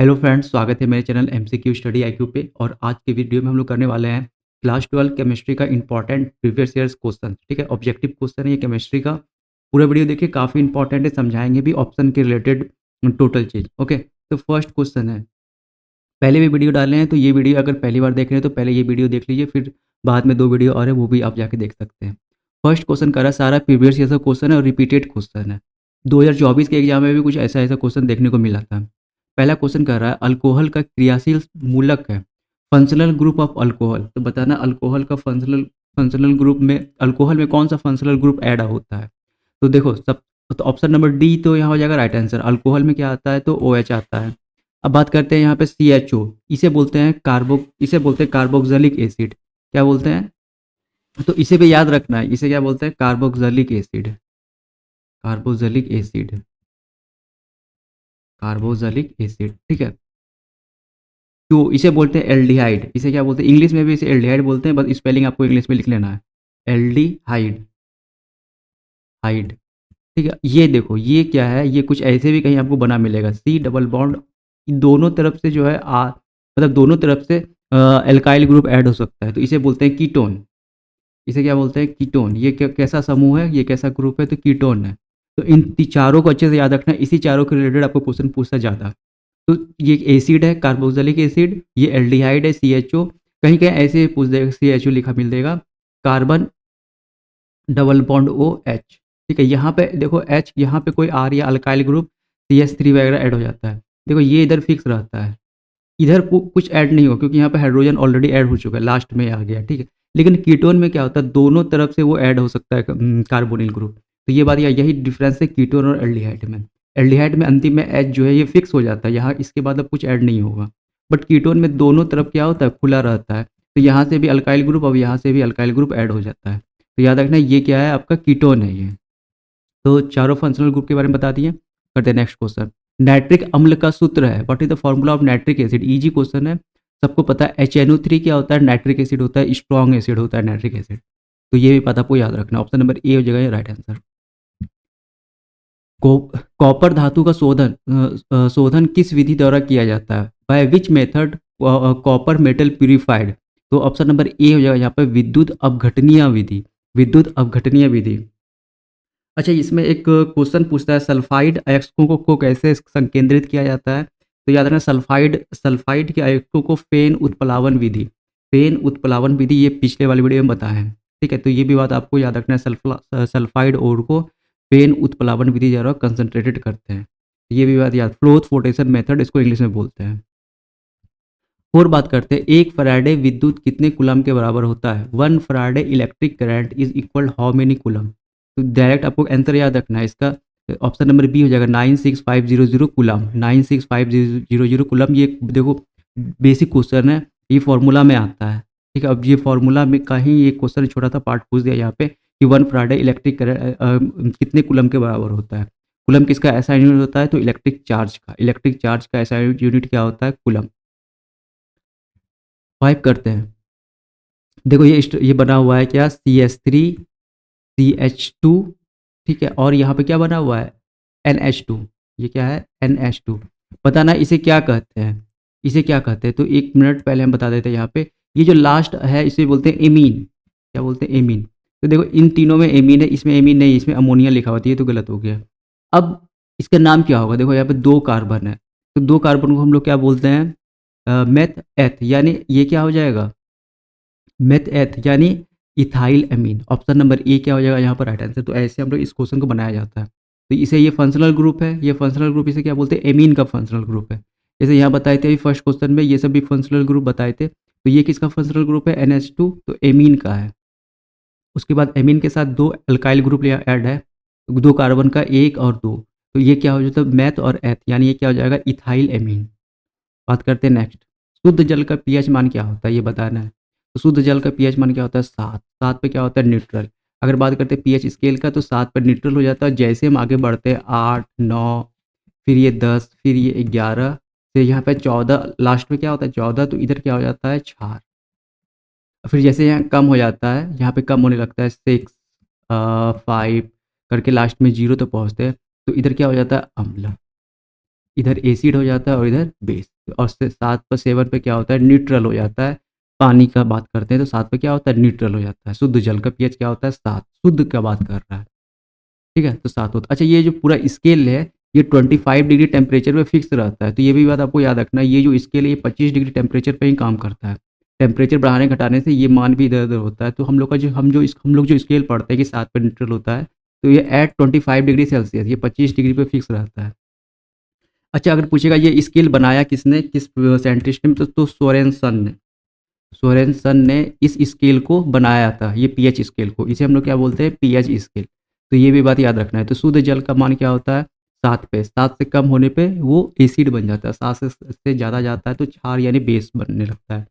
Hello friends, स्वागत है मेरे चैनल एमसीक्यू स्टडी आईक्यू पे। और आज के वीडियो में हम लोग करने वाले हैं क्लास 12 केमिस्ट्री का इंपॉर्टेंट प्रीवियस ईयर्स क्वेश्चन। ठीक है, ऑब्जेक्टिव क्वेश्चन है ये केमिस्ट्री का। पूरा वीडियो देखिए, काफ़ी इंपॉर्टेंट है, समझाएंगे भी ऑप्शन के रिलेटेड टोटल चीज़। ओके, तो फर्स्ट क्वेश्चन है, पहले भी वीडियो डाले हैं तो ये वीडियो अगर पहली बार देख रहे हैं तो पहले ये वीडियो देख लीजिए, फिर बाद में 2 वीडियो और है वो भी आप जाके देख सकते हैं। फर्स्ट क्वेश्चन कर रहा है, सारा प्रीवियस ईयर का क्वेश्चन है और रिपीटेड क्वेश्चन है। 2024 के एग्जाम में भी कुछ ऐसा क्वेश्चन देखने को मिला था। पहला क्वेश्चन कर रहा है, अल्कोहल का क्रियाशील मूलक है, फंक्शनल ग्रुप ऑफ अल्कोहल। तो बताना अल्कोहल का फंक्शनल फंक्शनल ग्रुप में अल्कोहल में कौन सा फंक्शनल ग्रुप ऐड होता है। तो देखो सब, तो ऑप्शन नंबर डी तो यहाँ हो जाएगा राइट आंसर। अल्कोहल में क्या आता है तो OH आता है। अब बात करते हैं यहाँ पे CHO, इसे बोलते हैं कार्बोक्सिलिक एसिड। क्या बोलते हैं, तो इसे भी याद रखना है, इसे क्या बोलते हैं carboxylic acid. Carboxylic acid, carboxylic acid, ठीक है। तो इसे बोलते हैं एल्डिहाइड। इसे क्या बोलते हैं, इंग्लिश में भी इसे एल्डिहाइड बोलते हैं, बस स्पेलिंग आपको इंग्लिश में लिख लेना है, एल्डिहाइड, हाइड। ठीक है, ये देखो ये क्या है, ये कुछ ऐसे भी कहीं आपको बना मिलेगा, C डबल बॉन्ड। दोनों तरफ से जो है मतलब दोनों तरफ से एल्काइल ग्रुप ऐड हो सकता है, तो इसे बोलते हैं कीटोन। इसे क्या बोलते हैं कीटोन। ये कैसा समूह है, ये कैसा ग्रुप है, तो कीटोन है। तो इन चारों को अच्छे से याद रखना, इसी चारों के रिलेटेड आपको क्वेश्चन पूछता ज़्यादा। तो ये एसिड है कार्बोक्सिलिक एसिड, ये एल्डिहाइड है CHO। कहीं कहीं ऐसे पूछ देगा, CHO लिखा मिल देगा, कार्बन डबल बॉन्ड OH। ठीक है, यहाँ पे देखो H, यहाँ पे कोई R या अल्काइल ग्रुप CH3 वगैरह ऐड हो जाता है। देखो ये इधर फिक्स रहता है, इधर कुछ ऐड नहीं हो, क्योंकि यहाँ पे हाइड्रोजन ऑलरेडी ऐड हो चुका है, लास्ट में आ गया। ठीक है, लेकिन कीटोन में क्या होता है, दोनों तरफ से वो ऐड हो सकता है कार्बोनिल ग्रुप। तो ये बात, यही डिफरेंस है कीटोन और एल्डिहाइड में। एल्डिहाइड में अंतिम में H जो है ये फिक्स हो जाता है, यहाँ इसके बाद अब कुछ ऐड नहीं होगा। बट कीटोन में दोनों तरफ क्या होता है, खुला रहता है। तो यहाँ से भी अल्काइल ग्रुप, अब यहाँ से भी अल्काइल ग्रुप ऐड हो जाता है। तो याद रखना ये क्या है, आपका कीटोन है ये। तो चारों फंक्शनल ग्रुप के बारे में बता दिए। करते हैं नेक्स्ट क्वेश्चन। नाइट्रिक अम्ल का सूत्र है, what is the formula of nitric acid. Easy question है, सबको पता है। HNO3 क्या होता है, नाइट्रिक एसिड होता है, स्ट्रॉन्ग एसिड होता है नाइट्रिक एसिड। तो ये भी पता, आपको याद रखना। ऑप्शन नंबर ए हो जाएगा राइट आंसर। कॉपर धातु का शोधन किस विधि द्वारा किया जाता है, by which method copper metal purified. तो ऑप्शन नंबर ए हो जाएगा यहाँ पर विद्युत अपघटनीय विधि, विद्युत अपघटनीय विधि। अच्छा, इसमें एक क्वेश्चन पूछता है, सल्फाइड अयस्कों को कैसे संकेंद्रित किया जाता है। तो याद रखना, सल्फाइड सल्फाइड के अयस्कों को फेन उत्प्लावन विधि, फेन उत्प्लावन विधि, ये पिछले वाले वीडियो में बताया है। ठीक है, तो ये भी बात आपको याद रखना है, सल्फाइड ओर को फेन उत्प्लावन विधि द्वारा कंसंट्रेटेड करते हैं। ये भी बात याद, फ्लोथ फ्लोटेशन मेथड इसको इंग्लिश में बोलते हैं। और बात करते हैं, एक फराडे विद्युत कितने कूलम के बराबर होता है। 1 Faraday electric current is equal how many coulomb. तो डायरेक्ट आपको आंसर याद रखना है इसका। ऑप्शन नंबर बी हो जाएगा 96500 कूलम, 96500 कूलम। ये देखो बेसिक क्वेश्चन है, ये फॉर्मूला में आता है। ठीक है, अब ये फॉर्मूला में कहीं ये क्वेश्चन छोटा सा पार्ट पूछ दिया यहाँ पे कि 1 फराडे इलेक्ट्रिक करंट कितने कूलम के बराबर होता है। कूलम किसका ऐसा यूनिट होता है, तो इलेक्ट्रिक चार्ज का ऐसा यूनिट क्या होता है, कूलम। 5 करते हैं। देखो ये बना हुआ है क्या, CH3 CH2। ठीक है, और यहाँ पे क्या बना हुआ है, NH2। ये क्या है, NH2। बताना इसे क्या कहते हैं, इसे क्या कहते हैं। तो 1 मिनट पहले हम बता देते हैं यहाँ पे, ये जो लास्ट है इसे बोलते हैं एमीन। क्या बोलते हैं, एमीन। तो देखो इन तीनों में एमीन है, इसमें एमीन नहीं, इसमें अमोनिया लिखा होती है, तो गलत हो गया। अब इसका नाम क्या होगा, देखो यहाँ पे 2 कार्बन है, तो 2 कार्बन को हम लोग क्या बोलते हैं, मेथ एथ, यानी ये क्या हो जाएगा, मेथ एथ, यानी ethyl amine. Option number A क्या हो जाएगा यहाँ पर राइट आंसर। तो ऐसे हम लोग इस क्वेश्चन को बनाया जाता है। तो इसे, ये फंक्शनल ग्रुप है, ये फंक्शनल ग्रुप इसे क्या बोलते हैं, एमीन का फंक्शनल ग्रुप है। जैसे यहाँ बताए थे फर्स्ट क्वेश्चन में, ये सब भी फंक्शनल ग्रुप बताए थे। तो ये किसका फंक्शनल ग्रुप है, NH2, तो एमीन का है। उसके बाद एमीन के साथ 2 अल्काइल ग्रुप ऐड है, 2 कार्बन का 1 और 2। तो ये क्या हो जाता है, मैथ और एथ, यानी ये क्या हो जाएगा, इथाइल एमीन। बात करते हैं नेक्स्ट। शुद्ध जल का पीएच मान क्या होता है, ये बताना है। तो शुद्ध जल का पीएच मान क्या होता है, 7। 7 पे क्या होता है, न्यूट्रल। अगर बात करते हैं पीएच स्केल का, तो 7 पर न्यूट्रल हो जाता है। जैसे हम आगे बढ़ते हैं 8 9, फिर ये 10, फिर ये 11, फिर यहाँ पे 14, लास्ट में क्या होता है 14, तो इधर क्या हो जाता है, क्षार। फिर जैसे यहाँ कम हो जाता है, यहाँ पे कम होने लगता है 6 5 करके लास्ट में 0 तो पहुँचते हैं, तो इधर क्या हो जाता है, अम्ल। इधर एसिड हो जाता है और इधर बेस। और 7 पर 7 पे क्या होता है, न्यूट्रल हो जाता है। पानी का बात करते हैं तो 7 पे क्या होता है, न्यूट्रल हो जाता है। शुद्ध जल का पीएच क्या होता है, 7। शुद्ध का बात कर रहा है, ठीक है, तो 7 होता है। अच्छा, ये जो पूरा स्केल है, ये 25 डिग्री टेम्परेचर पे फिक्स रहता है। तो ये भी बात आपको याद रखना है, ये जो स्केल है ये 25 डिग्री टेम्परेचर पे ही काम करता है। टेम्परेचर बढ़ाने घटाने से ये मान भी इधर उधर होता है। तो हम लोग का जो हम लोग जो स्केल पढ़ते हैं कि 7 पे न्यूट्रल होता है, तो ये एट 25 डिग्री सेल्सियस, ये 25 डिग्री पे फिक्स रहता है। अच्छा, अगर पूछेगा ये स्केल बनाया किसने, किस साइंटिस्ट ने, तो सोरेनसन ने। सोरेनसन ने इस स्केल को बनाया था, ये पीएच स्केल को। इसे हम लोग क्या बोलते हैं, पीएच स्केल। तो ये भी बात याद रखना है। तो शुद्ध जल का मान क्या होता है, 7 पे। 7 से कम होने पे वो एसिड बन जाता है, 7 से ज़्यादा जाता है तो क्षार यानी बेस बनने लगता है।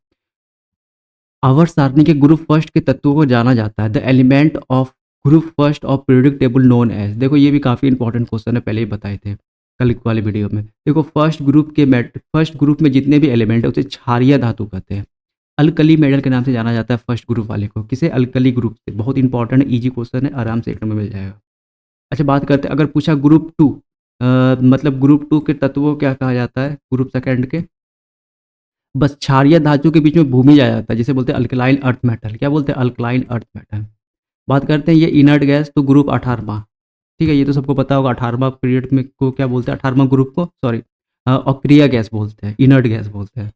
आवर्त सारणी के ग्रुप फर्स्ट के तत्वों को जाना जाता है। The element of group first of periodic table known as. देखो ये भी काफ़ी इंपॉर्टेंट क्वेश्चन है, पहले ही बताए थे कल वाले वीडियो में। देखो फर्स्ट ग्रुप में जितने भी एलिमेंट है उसे क्षारीय धातु कहते हैं। अल्कली मेटल के नाम से जाना जाता है फर्स्ट ग्रुप वाले को। किसे, अल्कली ग्रुप से। बहुत इंपॉर्टेंट इजी क्वेश्चन है, आराम से एक नंबर मिल जाएगा। अच्छा, बात करते हैं, अगर पूछा ग्रुप टू, मतलब ग्रुप टू के तत्वों को क्या कहा जाता है, ग्रुप सेकंड के। बस क्षारीय धातु के बीच में भूमि आ जाता है, जिसे बोलते हैं अल्कलाइन अर्थ मेटल। क्या बोलते हैं, अल्कलाइन अर्थ मेटल। बात करते हैं ये इनर्ट गैस, तो ग्रुप 18वां। ठीक है, ये तो सबको पता होगा। 18वां पीरियड में को क्या बोलते हैं, 18वां ग्रुप को, सॉरी, अक्रिय गैस बोलते हैं, इनर्ट गैस बोलते हैं।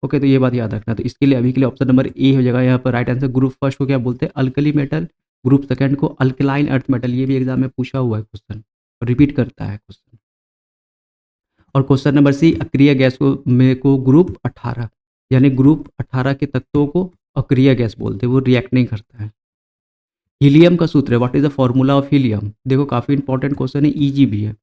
ओके, तो ये बात याद रखना। तो इसके लिए अभी के लिए ऑप्शन नंबर ए हो जाएगा यहाँ पर राइट आंसर। ग्रुप फर्स्ट को क्या बोलते हैं, अल्कली मेटल। ग्रुप सेकंड को अल्कलाइन अर्थ मेटल। ये भी एग्जाम में पूछा हुआ है क्वेश्चन, रिपीट करता है क्वेश्चन। और क्वेश्चन नंबर सी, अक्रिय गैस को ग्रुप 18, यानी ग्रुप 18 के तत्वों को अक्रिय गैस बोलते हैं, वो रिएक्ट नहीं करता है। हीलियम का सूत्र है, what is the formula of helium. देखो काफी इंपॉर्टेंट क्वेश्चन है, इजी भी है।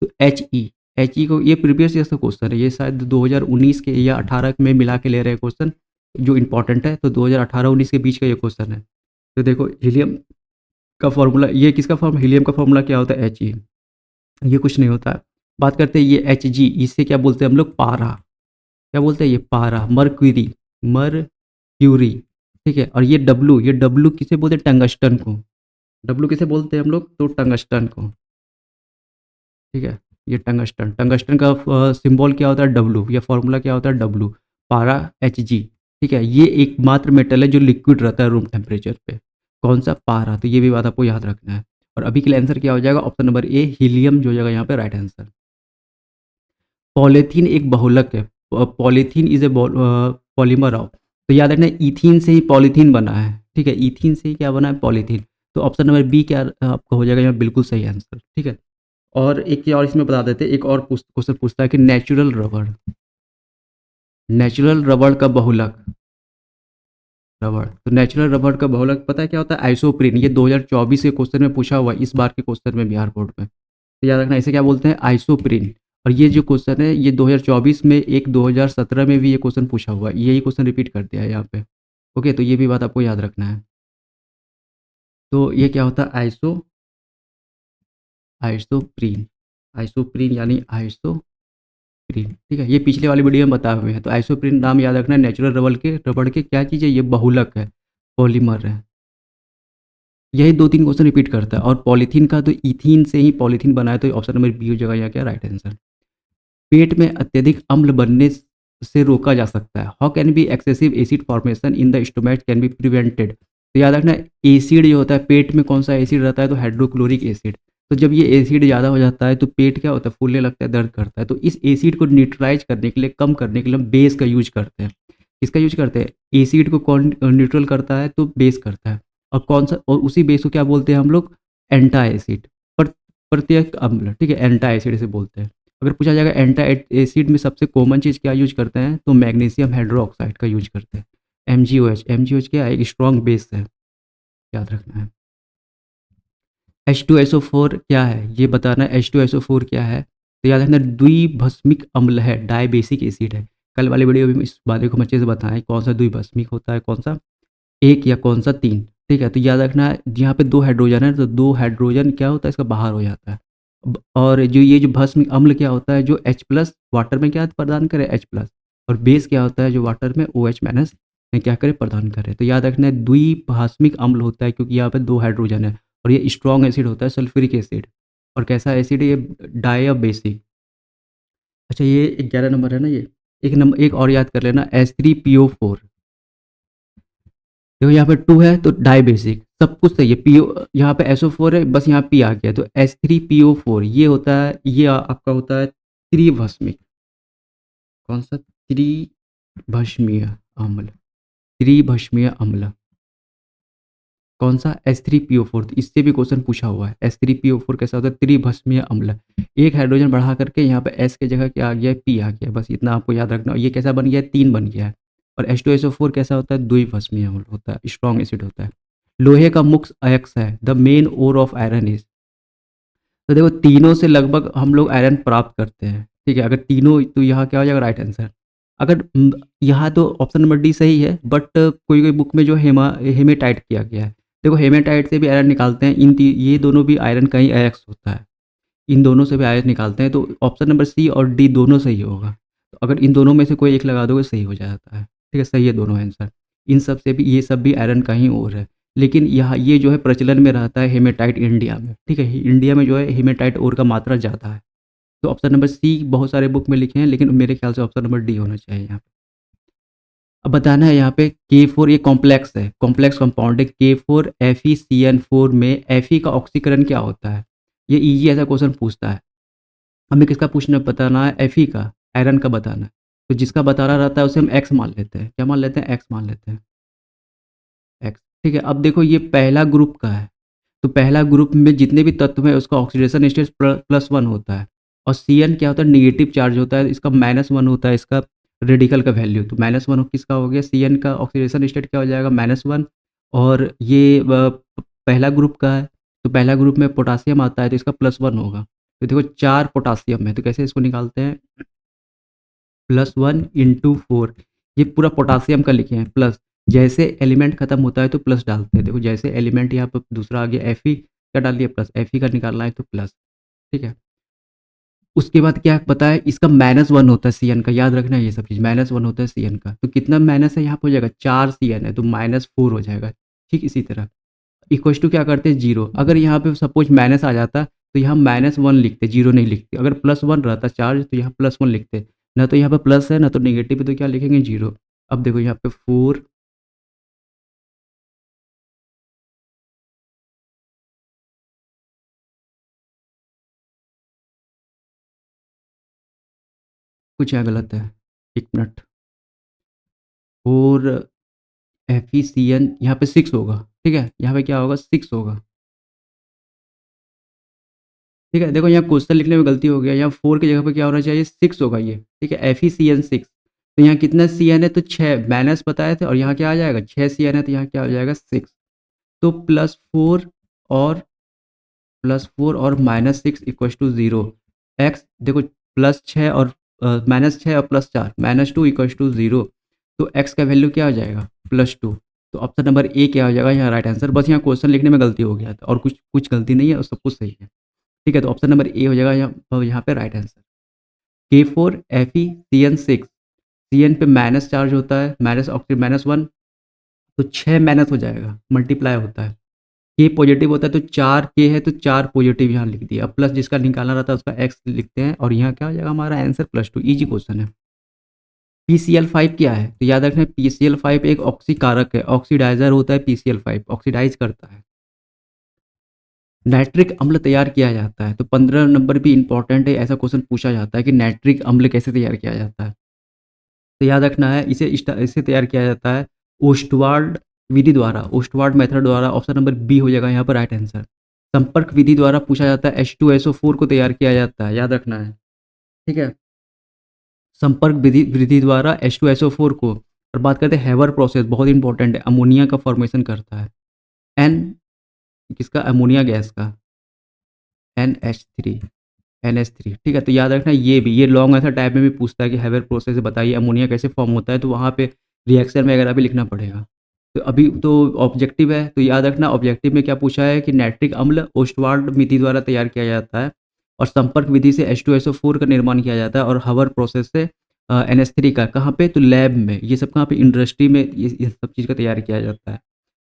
तो एच ई को, ये प्रीवियस ईयर का क्वेश्चन है, ये शायद 2019 के या 18 में मिला के ले रहे हैं क्वेश्चन जो इंपॉर्टेंट है। तो 2018-19 के बीच का ये क्वेश्चन है। तो देखो हीलियम का फॉर्मूला, ये किसका फॉर्म, हीलियम का फॉर्मूला क्या होता है, एच ई। ये कुछ नहीं होता है। बात करते हैं ये एच जी, इसे क्या बोलते हैं हम लोग, पारा। क्या बोलते हैं, ये पारा, मरक्यूरी, मरक्यूरी। ठीक है, और ये डब्लू किसे बोलते हैं, टंगस्टन को। डब्लू किसे बोलते हैं हम लोग, तो टंगस्टन को। ठीक है, ये टंगस्टन, टंगस्टन का सिंबल क्या होता है, डब्लू, या फॉर्मूला क्या होता है, डब्लू। पारा, एच जी। ठीक है, ये एकमात्र मेटल है जो लिक्विड रहता है रूम टेम्परेचर पे। कौन सा, पारा। तो ये भी बात आपको याद रखना है। और अभी के लिए आंसर क्या हो जाएगा, ऑप्शन नंबर ए, हीलियम, जो हो जाएगा यहाँ पे राइट आंसर। पॉलीथीन एक बहुलक है। Polythene is a polymer of. तो याद रखना, इथीन से ही पॉलीथीन बना है। ठीक है, इथीन से ही क्या बना है, पॉलीथीन। तो ऑप्शन नंबर बी क्या आपका हो जाएगा यहाँ बिल्कुल सही आंसर। ठीक है, और एक चीज़ और इसमें बता देते हैं, एक और क्वेश्चन पूछता है कि नेचुरल रबड़, नेचुरल रबड़ का बहुलक, रबड़। तो नेचुरल रबड़ का बहुलक पता है क्या होता है, आइसोप्रीन। ये 2024 के क्वेश्चन में पूछा हुआ है, इस बार के क्वेश्चन में बिहार बोर्ड में। तो याद रखना, इसे क्या बोलते हैं, आइसोप्रीन। और ये जो क्वेश्चन है ये 2024 में, एक 2017 में भी ये क्वेश्चन पूछा हुआ है, यही क्वेश्चन रिपीट कर दिया है यहाँ पे। ओके, तो ये भी बात आपको याद रखना है। तो ये क्या होता है, आइसोप्रीन, आइसोप्रीन यानी आइसोप्रीन। ठीक है, ये पिछले वाली वीडियो में बताए हुए हैं। तो आइसोप्रीन नाम याद रखना है, नेचुरल रबड़ के क्या चीज़ है, ये बहुलक है, पॉलीमर है। यही 2-3 क्वेश्चन रिपीट करता है। और पॉलीथीन का, तो इथीन से ही पॉलीथीन बनाया, तो ऑप्शन नंबर बी हो जाएगा यहाँ क्या राइट आंसर। पेट में अत्यधिक अम्ल बनने से रोका जा सकता है। How can be excessive acid formation in the stomach can be prevented. तो याद रखना, एसिड जो होता है पेट में, कौन सा एसिड रहता है, तो हाइड्रोक्लोरिक एसिड। तो जब ये एसिड ज़्यादा हो जाता है तो पेट क्या होता है, फूलने लगता है, दर्द करता है। तो इस एसिड को न्यूट्रलाइज करने के लिए, कम करने के लिए हम बेस का यूज करते हैं। किसका यूज करते हैं, एसिड को कौन न्यूट्रल करता है, तो बेस करता है। और कौन सा, और उसी बेस को क्या बोलते हैं हम लोग, एंटा एसिड, प्रत्येक अम्ल। ठीक है, एंटा एसिड इसे बोलते हैं। अगर पूछा जाएगा एंटा एसिड में सबसे कॉमन चीज़ क्या यूज करते हैं, तो मैग्नीशियम हाइड्रोक्साइड का यूज करते हैं, MgOH। MgOH क्या है, एक स्ट्रॉन्ग बेस है, याद रखना है। H2SO4 क्या है, ये बताना है, H2SO4 क्या है। तो याद रखना, द्विभस्मिक अम्ल है, डायबेसिक एसिड है। कल वाले वीडियो में इस बात को हम अच्छे से बताएं, कौन सा द्विभस्मिक होता है, कौन सा एक या कौन सा तीन। ठीक है, तो याद रखना यहाँ पे 2 हाइड्रोजन है, तो 2 हाइड्रोजन क्या होता है, इसका बाहर हो जाता है। और जो ये जो भस्म अम्ल क्या होता है, जो H+ वाटर में क्या प्रदान करे, H+। और बेस क्या होता है, जो वाटर में OH- में क्या करे, प्रदान करे। तो याद रखना है, द्विभास्मिक अम्ल होता है क्योंकि यहाँ पे 2 हाइड्रोजन है। और ये स्ट्रॉन्ग एसिड होता है, सल्फ्यूरिक एसिड। और कैसा एसिड है ये, डायबेसिक। अच्छा ये 11 नंबर है ना ये। एक और याद कर लेना, H3PO4। देखो यहाँ पे 2 है तो डाई बेसिक, सब कुछ सही है। पीओ यहाँ पे SO4 है, बस यहाँ पी आ गया, तो H3PO4 ये होता है, ये आपका होता है त्रिभस्मिक। कौन सा? त्रिभस्मीय अम्ल। त्रिभस्मीय अम्ल कौन सा? H3PO4। इससे भी क्वेश्चन पूछा हुआ है। H3PO4 कैसा होता है? त्रिभस्मीय अम्ल। एक हाइड्रोजन बढ़ा करके यहाँ पे S की जगह क्या आ गया है? P आ गया है। बस इतना आपको याद रखना। ये कैसा बन गया है? 3 बन गया है। और H2SO4 कैसा होता है? द्विभस्मीय अम्ल होता है, स्ट्रॉन्ग एसिड होता है। लोहे का मुख्य अयस्क है। The main ore of iron is. तो देखो तीनों से लगभग हम लोग आयरन प्राप्त करते हैं, ठीक है। अगर तीनों, तो यहाँ क्या हो जाएगा? Right answer. अगर यहाँ तो ऑप्शन नंबर डी सही है, बट कोई कोई बुक में जो हेमेटाइट किया गया है। देखो हेमेटाइट से भी आयरन निकालते हैं, ये दोनों भी आयरन का ही अयस्क होता है। इन दोनों से भी आयरन निकालते हैं, तो ऑप्शन नंबर सी और डी दोनों सही होगा। तो अगर इन दोनों में से कोई एक लगा दोगे सही हो जाता है, ठीक है। सही है दोनों आंसर। इन सब से भी, ये सब भी आयरन का ही ओर है। लेकिन यहाँ ये जो है प्रचलन में रहता है हेमेटाइट इंडिया में, ठीक है। इंडिया में जो है हेमेटाइट ओर का मात्रा ज़्यादा है। तो ऑप्शन नंबर सी बहुत सारे बुक में लिखे हैं, लेकिन मेरे ख्याल से ऑप्शन नंबर डी होना चाहिए यहाँ पे। अब बताना है यहाँ पे K4 ये कॉम्प्लेक्स है, कॉम्प्लेक्स कंपाउंड है K4 FeCN4 में Fe का ऑक्सीकरण क्या होता है? ये इजी ऐसा क्वेश्चन पूछता है। हमें किसका पूछना बताना है? Fe का, आयरन का बताना है। तो जिसका बताना रहता है उसे हम एक्स मान लेते हैं। क्या मान लेते हैं? एक्स मान लेते हैं। एक्स, ठीक है। अब देखो ये पहला ग्रुप का है, तो पहला ग्रुप में जितने भी तत्व हैं उसका ऑक्सीडेशन स्टेट +1 होता है। और Cn क्या होता है? नेगेटिव चार्ज होता है, इसका -1 होता है, इसका रेडिकल का वैल्यू। तो -1 किसका हो गया? Cn का ऑक्सीडेशन स्टेट क्या हो जाएगा? -1। और ये पहला ग्रुप का है, तो पहला ग्रुप में पोटासियम आता है, तो इसका +1 होगा। तो देखो 4 पोटासियम है, तो कैसे इसको निकालते हैं? +1 × 4। ये पूरा पोटासियम का लिखे हैं प्लस। जैसे एलिमेंट खत्म होता है तो प्लस डालते हैं। देखो जैसे एलिमेंट यहाँ पर दूसरा आ गया Fe, क्या डाल दिया? प्लस। Fe का निकालना है तो प्लस, ठीक है। उसके बाद क्या पता है? इसका -1 होता है Cn का, याद रखना है ये सब चीज़। -1 होता है Cn का, तो कितना माइनस है यहाँ पे? हो जाएगा 4 Cn है, तो -4 हो जाएगा। ठीक इसी तरह इक्वल्स टू क्या करते हैं? 0। अगर यहाँ पे सपोज माइनस आ जाता तो यहाँ -1 लिखते, 0 नहीं लिखते। अगर +1 रहता चार्ज तो यहाँ +1 लिखते। ना तो यहाँ पे प्लस है ना तो नेगेटिव है, तो क्या लिखेंगे? 0। अब देखो यहाँ पे 4, कुछ यहाँ गलत है। 1 मिनट। 4 FeCN यहाँ पे 6 होगा, ठीक है। यहाँ पे क्या होगा? 6 होगा, ठीक है। देखो यहाँ क्वेश्चन लिखने में गलती हो गया, यहाँ 4 की जगह पे क्या होना चाहिए? 6 होगा ये, ठीक है। FeCN 6। तो यहाँ कितना Cn है? तो 6 माइनस बताए थे, और यहाँ क्या आ जाएगा? 6 Cn है, तो यहाँ क्या हो जाएगा? 6। तो और -6 इक्वल्स टू 0। एक्स देखो +6 और -6 और +4 -2 इक्वल्स टू 0। तो एक्स का वैल्यू क्या हो जाएगा? +2। तो ऑप्शन नंबर ए क्या हो जाएगा यहाँ? Right answer. बस यहाँ क्वेश्चन लिखने में गलती हो गया था, और कुछ कुछ गलती नहीं है, और सब कुछ सही है, ठीक है। तो ऑप्शन नंबर ए हो जाएगा यहाँ पे right answer. K4 FeCN6। Cn पे माइनस चार्ज होता है, -1, तो 6 माइनस हो जाएगा, मल्टीप्लाई होता है। के पॉजिटिव होता है तो 4 के है, तो 4 पॉजिटिव यहाँ लिख दिया। अब प्लस जिसका निकालना रहता है उसका एक्स लिखते हैं, और यहाँ क्या हो जाएगा हमारा आंसर? +2। इजी क्वेश्चन है। PCl5 क्या है? तो याद रखना PCl5 एक ऑक्सीकारक है, ऑक्सीडाइजर होता है। PCl5 ऑक्सीडाइज करता है। नाइट्रिक अम्ल तैयार किया जाता है, तो 15 नंबर भी इंपॉर्टेंट है। ऐसा क्वेश्चन पूछा जाता है कि नाइट्रिक अम्ल कैसे तैयार किया जाता है। तो याद रखना है, इसे तैयार किया जाता है ओस्टवाल्ड विधि द्वारा, ओस्टवाल्ड मेथड द्वारा। ऑप्शन नंबर बी हो जाएगा यहाँ पर राइट आंसर। संपर्क विधि द्वारा पूछा जाता है, H2SO4 को तैयार किया जाता है, याद रखना है, ठीक है। संपर्क विधि विधि द्वारा H2SO4 को। और बात करते हैं हैवर प्रोसेस, बहुत इंपॉर्टेंट है, अमोनिया का फॉर्मेशन करता है। एन किसका? अमोनिया गैस का। NH3, NH3, ठीक है। तो याद रखना ये लॉन्ग आंसर टाइप में भी पूछता है कि हैवर प्रोसेस बताइए, अमोनिया कैसे फॉर्म होता है, तो वहाँ पे रिएक्शन वगैरह भी लिखना पड़ेगा। तो अभी तो ऑब्जेक्टिव है, तो याद रखना ऑब्जेक्टिव में क्या पूछा है कि नाइट्रिक अम्ल ओस्टवाल्ड विधि द्वारा तैयार किया जाता है, और संपर्क विधि से H2SO4 का निर्माण किया जाता है, और हवर प्रोसेस से NH3 का। कहाँ पे? तो लैब में। ये सब कहाँ पे? इंडस्ट्री में ये सब चीज़ का तैयार किया जाता है।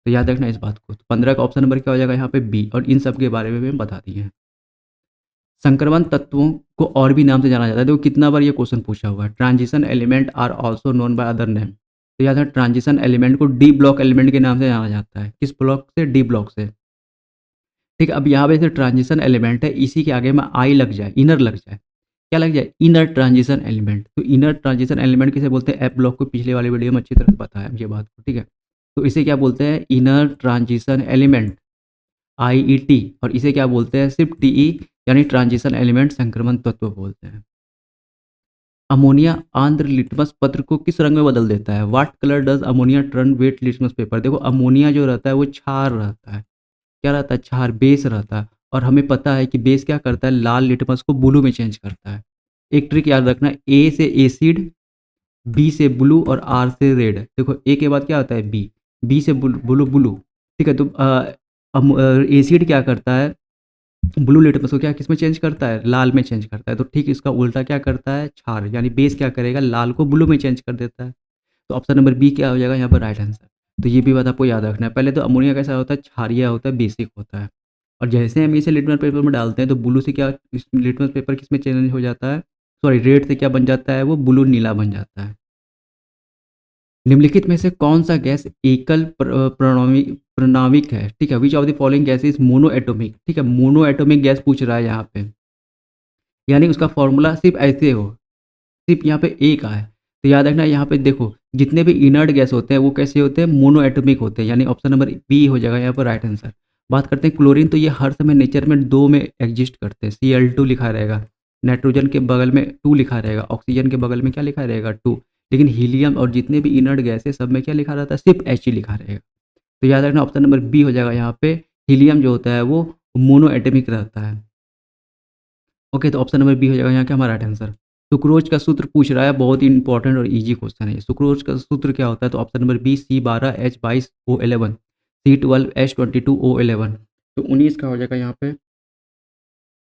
तो याद रखना इस बात को। तो 15 का ऑप्शन नंबर क्या हो जाएगा यहाँ पे? बी। और इन सब के बारे में बता दिए हैं। संक्रमण तत्वों को और भी नाम से जाना जाता है। देखो कितना बार ये क्वेश्चन पूछा हुआ है। Transition element are also known by other name. तो याद है ट्रांजिशन एलिमेंट को डी ब्लॉक एलिमेंट के नाम से जाना जाता है। किस ब्लॉक से? डी ब्लॉक से। ठीक है, अब यहाँ पे जो ट्रांजिशन एलिमेंट है इसी के आगे में आई लग जाए, इनर लग जाए, क्या लग जाए? Inner transition element. तो इनर ट्रांजिशन एलिमेंट किसे बोलते हैं? एफ ब्लॉक को पिछले वाली वीडियो में अच्छी तरह से बताया है ये बात को, ठीक है। तो इसे क्या बोलते हैं? Inner transition element, IET। और इसे क्या बोलते हैं? सिर्फ TE, यानी ट्रांजिशन एलिमेंट संक्रमण तत्व बोलते हैं। अमोनिया आंध्र लिटमस पत्र को किस रंग में बदल देता है? What colour does ammonia turn wet litmus paper? देखो अमोनिया जो रहता है वो क्षार रहता है। क्या रहता है? क्षार, बेस रहता है। और हमें पता है कि बेस क्या करता है? लाल लिटमस को ब्लू में चेंज करता है। एक ट्रिक याद रखना, ए से एसिड, बी से ब्लू और आर से रेड। देखो ए के बाद क्या होता है? बी, बी से ब्लू, ब्लू। ठीक है, तो एसिड क्या करता है? ब्लू लिटमस को क्या किस में चेंज करता है? लाल में चेंज करता है। तो ठीक इसका उल्टा क्या करता है? क्षार, यानी बेस क्या करेगा? लाल को ब्लू में चेंज कर देता है। तो ऑप्शन नंबर बी क्या हो जाएगा यहाँ पर राइट आंसर। तो ये भी बात आपको याद रखना है। पहले तो अमोनिया कैसा होता है? क्षारीय होता है, बेसिक होता है। और जैसे हम इसे लिटमस पेपर में डालते हैं तो ब्लू से क्या लिटमस पेपर किस में चेंज हो जाता है? सॉरी, रेड से क्या बन जाता है? वो ब्लू नीला बन जाता है। निम्नलिखित में से कौन सा गैस एकल प्राणविक है? ठीक है, which of the following gas is mono atomic? ठीक है, मोनो एटोमिक गैस पूछ रहा है यहाँ पे, यानी उसका फॉर्मूला सिर्फ ऐसे हो, सिर्फ यहाँ पे एक आए। तो याद रखना यहाँ पे देखो जितने भी इनर्ट गैस होते हैं वो कैसे होते हैं? मोनो एटोमिक होते हैं, यानी ऑप्शन नंबर बी हो जाएगा यहाँ पर राइट आंसर। बात करते हैं क्लोरीन, तो ये हर समय नेचर में दो में एग्जिस्ट करते हैं। Cl2 लिखा रहेगा, नाइट्रोजन के बगल में 2 लिखा रहेगा, ऑक्सीजन के बगल में क्या लिखा रहेगा? 2। लेकिन हीलियम और जितने भी इनर्ट गैस है सब में क्या लिखा रहता है? सिर्फ He लिखा रहेगा। तो याद रखना ऑप्शन नंबर बी हो जाएगा यहाँ पे। हीलियम जो होता है वो मोनो एटॉमिक रहता है। ओके, तो ऑप्शन नंबर बी हो जाएगा यहाँ क्या हमारा राइट आंसर। सुक्रोज का सूत्र पूछ रहा है, बहुत ही इंपॉर्टेंट और इजी क्वेश्चन है। सुक्रोज का सूत्र क्या होता है? तो option number B C12H22O11, C12H22O11। तो 19 का हो जाएगा यहाँ पे,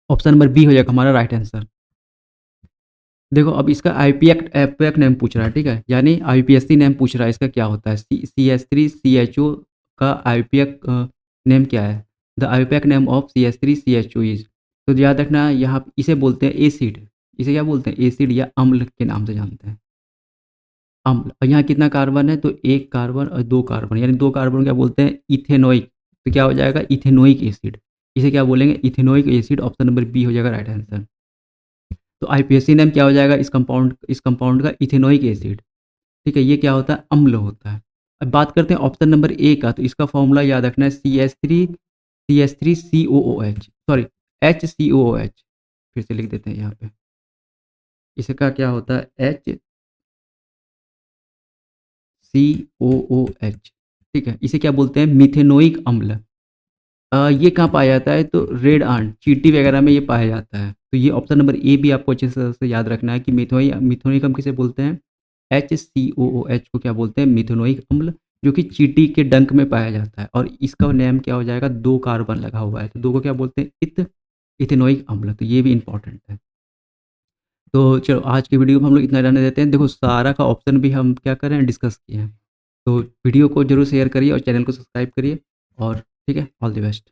ऑप्शन नंबर बी हो जाएगा हमारा राइट आंसर। देखो अब इसका IPAC नेम पूछ रहा है, ठीक है, यानी IPSC नेम पूछ रहा है। इसका क्या होता है? CH3CHO का IPAC नेम क्या है? The IPAC name of CH3CHO is. तो याद रखना यहाँ इसे बोलते हैं एसिड। इसे क्या बोलते हैं? एसिड या अम्ल के नाम से जानते हैं, अम्ल। और यहाँ कितना कार्बन है? तो एक कार्बन और दो कार्बन, यानी दो कार्बन क्या बोलते हैं? इथेनोइक। तो क्या हो जाएगा? Ethanoic acid. इसे क्या बोलेंगे? Ethanoic acid. Option number B हो जाएगा राइट आंसर। तो IPSC नेम क्या हो जाएगा इस कंपाउंड का? Ethanoic acid. ठीक है, ये क्या होता है? अम्ल होता है। अब बात करते हैं ऑप्शन नंबर ए का, तो इसका फॉर्मूला याद रखना है CH3COOH, सॉरी HCOOH। फिर से लिख देते हैं यहाँ पे, इसका क्या होता है? HCOOH। ठीक है, इसे क्या बोलते हैं? मिथेनोइक अम्ल। ये कहाँ पाया जाता है? तो रेड आंट, चींटी वगैरह में ये पाया जाता है। तो ये ऑप्शन नंबर ए भी आपको अच्छे से याद रखना है कि मिथेनोइक अम्ल किसे बोलते हैं? HCOOH को क्या बोलते हैं? मिथेनोइक अम्ल, जो कि चींटी के डंक में पाया जाता है। और इसका नेम क्या हो जाएगा? दो कार्बन लगा हुआ है, तो दो को क्या बोलते हैं? इथेनोइक अम्ल। तो ये भी इंपॉर्टेंट है। तो चलो आज की वीडियो में हम लोग इतना रहने देते हैं। देखो सारा का ऑप्शन भी हम क्या कर रहे हैं? डिस्कस किए हैं। तो वीडियो को जरूर शेयर करिए और चैनल को सब्सक्राइब करिए। और ठीक है, ऑल द बेस्ट।